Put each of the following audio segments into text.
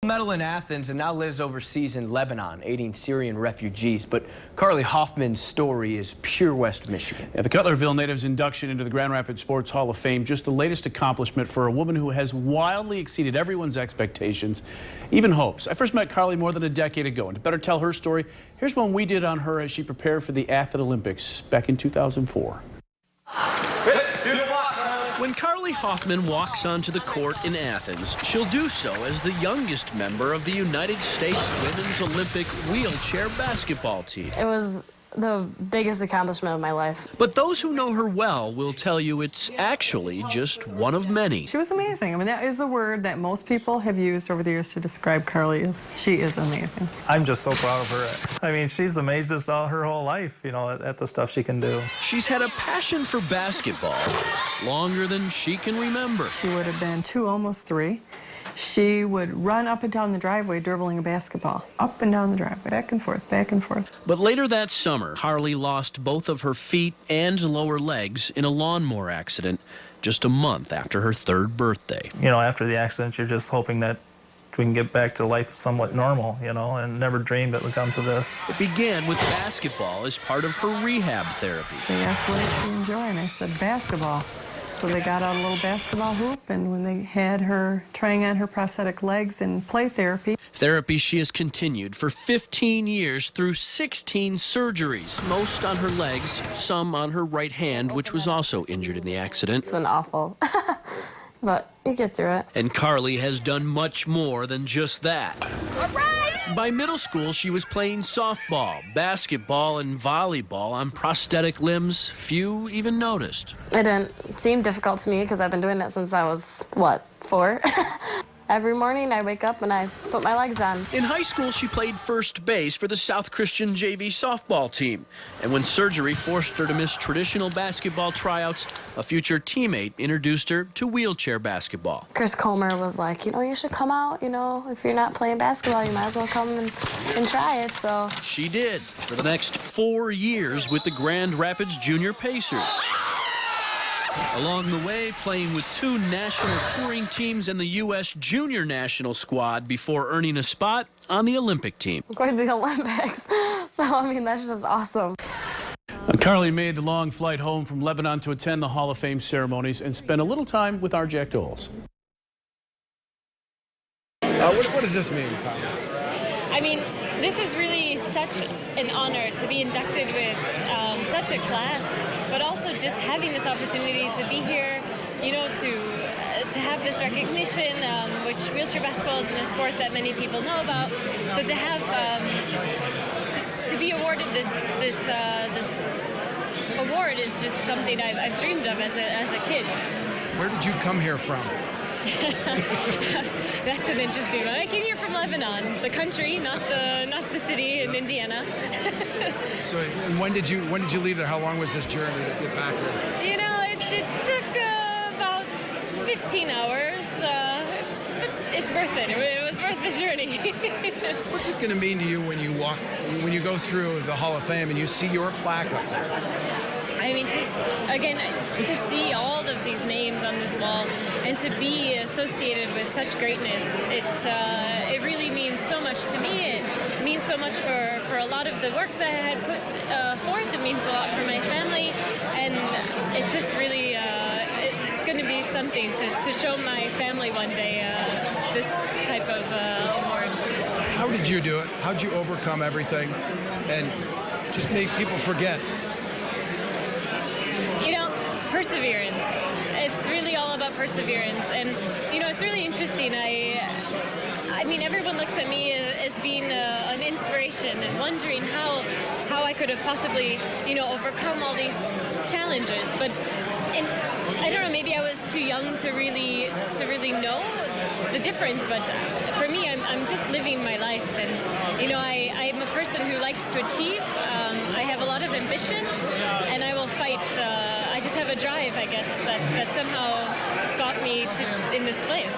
medal in Athens and now lives overseas in Lebanon, aiding Syrian refugees. But Carlee Hoffman's story is pure West Michigan. Yeah, the Cutlerville native's induction into the Grand Rapids Sports Hall of Fame, just the latest accomplishment for a woman who has wildly exceeded everyone's expectations, even hopes. I first met Carlee more than a decade ago, and to better tell her story, here's one we did on her as she prepared for the Athens Olympics back in 2004. When Carlee Hoffman walks onto the court in Athens, she'll do so as the youngest member of the United States Women's Olympic wheelchair basketball team. It was the biggest accomplishment of my life. But those who know her well will tell you it's actually just one of many. She was amazing. I mean, that is the word that most people have used over the years to describe Carlee. She is amazing. I'm just so proud of her. I mean, she's amazed us all her whole life, you know, at the stuff she can do. She's had a passion for basketball longer than she can remember. She would have been 2, almost 3. She would run up and down the driveway dribbling a basketball. Up and down the driveway, back and forth, back and forth. But later that summer, Carlee lost both of her feet and lower legs in a lawnmower accident just a month after her 3rd birthday. You know, after the accident, you're just hoping that we can get back to life somewhat normal, you know, and never dreamed it would come to this. It began with basketball as part of her rehab therapy. They asked what did she enjoy, and I said basketball. So they got out a little basketball hoop, and when they had her trying on her prosthetic legs and play therapy. Therapy she has continued for 15 years through 16 surgeries, most on her legs, some on her right hand, which was also injured in the accident. It's been awful, but you get through it. And Carlee has done much more than just that. All right. By middle school, she was playing softball, basketball, and volleyball on prosthetic limbs few even noticed. It didn't seem difficult to me because I've been doing that since I was, 4? Every morning I wake up and I put my legs on. In high school, she played first base for the South Christian JV softball team. And when surgery forced her to miss traditional basketball tryouts, a future teammate introduced her to wheelchair basketball. Chris Comer was like, you should come out, if you're not playing basketball, you might as well come and try it, so. She did, for the next 4 years with the Grand Rapids Junior Pacers. Along the way, playing with 2 national touring teams and the U.S. junior national squad before earning a spot on the Olympic team. I'm going to the Olympics, so, that's just awesome. Carlee made the long flight home from Lebanon to attend the Hall of Fame ceremonies and spent a little time with our Jack Doles. What does this mean, this is really such an honor to be inducted with such a class, but also just having this opportunity to be here, to have this recognition, which wheelchair basketball isn't a sport that many people know about. So to have to be awarded this award is just something I've dreamed of as a kid. Where did you come here from? That's an interesting one. I came here from Lebanon, the country, not the city in Indiana. So, and when did you leave there? How long was this journey to get back there? It took about 15 hours, but it's worth it. It was worth the journey. What's it going to mean to you when you go through the Hall of Fame and you see your plaque up there? Just to see all of these names on this wall and to be associated with such greatness, it really means so much to me. It means so much for a lot of the work that I had put forth. It means a lot for my family, and it's just really, it's going to be something to show my family one day, this type of award. How did you do it? How did you overcome everything and just make people forget? Perseverance. It's really all about perseverance, and it's really interesting. Everyone looks at me as being an inspiration and wondering how I could have possibly overcome all these challenges. But I don't know, maybe I was too young to really know the difference. But for me, I'm just living my life, and I'm a person who likes to achieve. I have a lot of ambition, and I will fight. I just have a drive, I guess, that somehow got me to be in this place.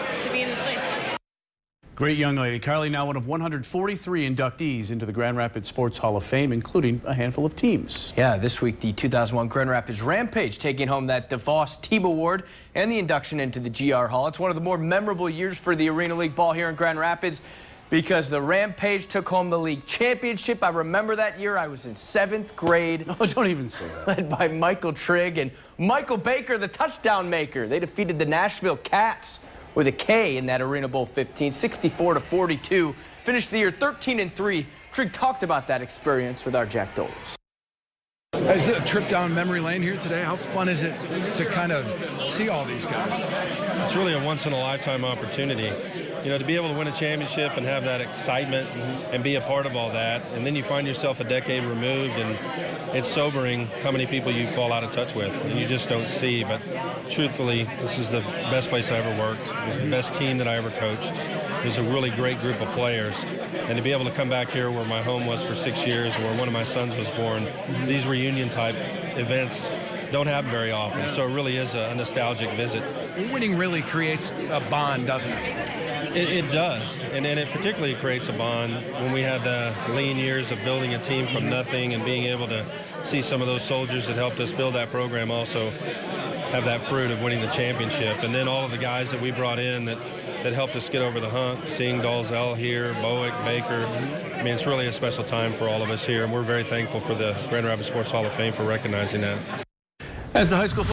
Great young lady. Carlee now one of 143 inductees into the Grand Rapids Sports Hall of Fame, including a handful of teams. Yeah, this week the 2001 Grand Rapids Rampage taking home that DEVOS Team Award and the induction into the GR Hall. It's one of the more memorable years for the Arena League ball here in Grand Rapids because the Rampage took home the league championship. I remember that year. I was in 7th grade. Oh, don't even say that. Led by Michael Trigg and Michael Baker, the touchdown maker. They defeated the Nashville Cats with a K in that Arena Bowl 15, 64-42. Finished the year 13-3. Trigg talked about that experience with our Jack Doles. Is it a trip down memory lane here today? How fun is it to kind of see all these guys? It's really a once-in-a-lifetime opportunity. You know, to be able to win a championship and have that excitement and be a part of all that, and then you find yourself a decade removed, and it's sobering how many people you fall out of touch with and you just don't see. But truthfully, this is the best place I ever worked. It was the best team that I ever coached. It was a really great group of players. And to be able to come back here where my home was for 6 years, where one of my sons was born, these reunion-type events don't happen very often. So it really is a nostalgic visit. Winning really creates a bond, doesn't it? It does, and it particularly creates a bond when we had the lean years of building a team from nothing and being able to see some of those soldiers that helped us build that program also have that fruit of winning the championship. And then all of the guys that we brought in that helped us get over the hump, seeing Dalzell here, Bowick, Baker. I mean, it's really a special time for all of us here, and we're very thankful for the Grand Rapids Sports Hall of Fame for recognizing that. As the high school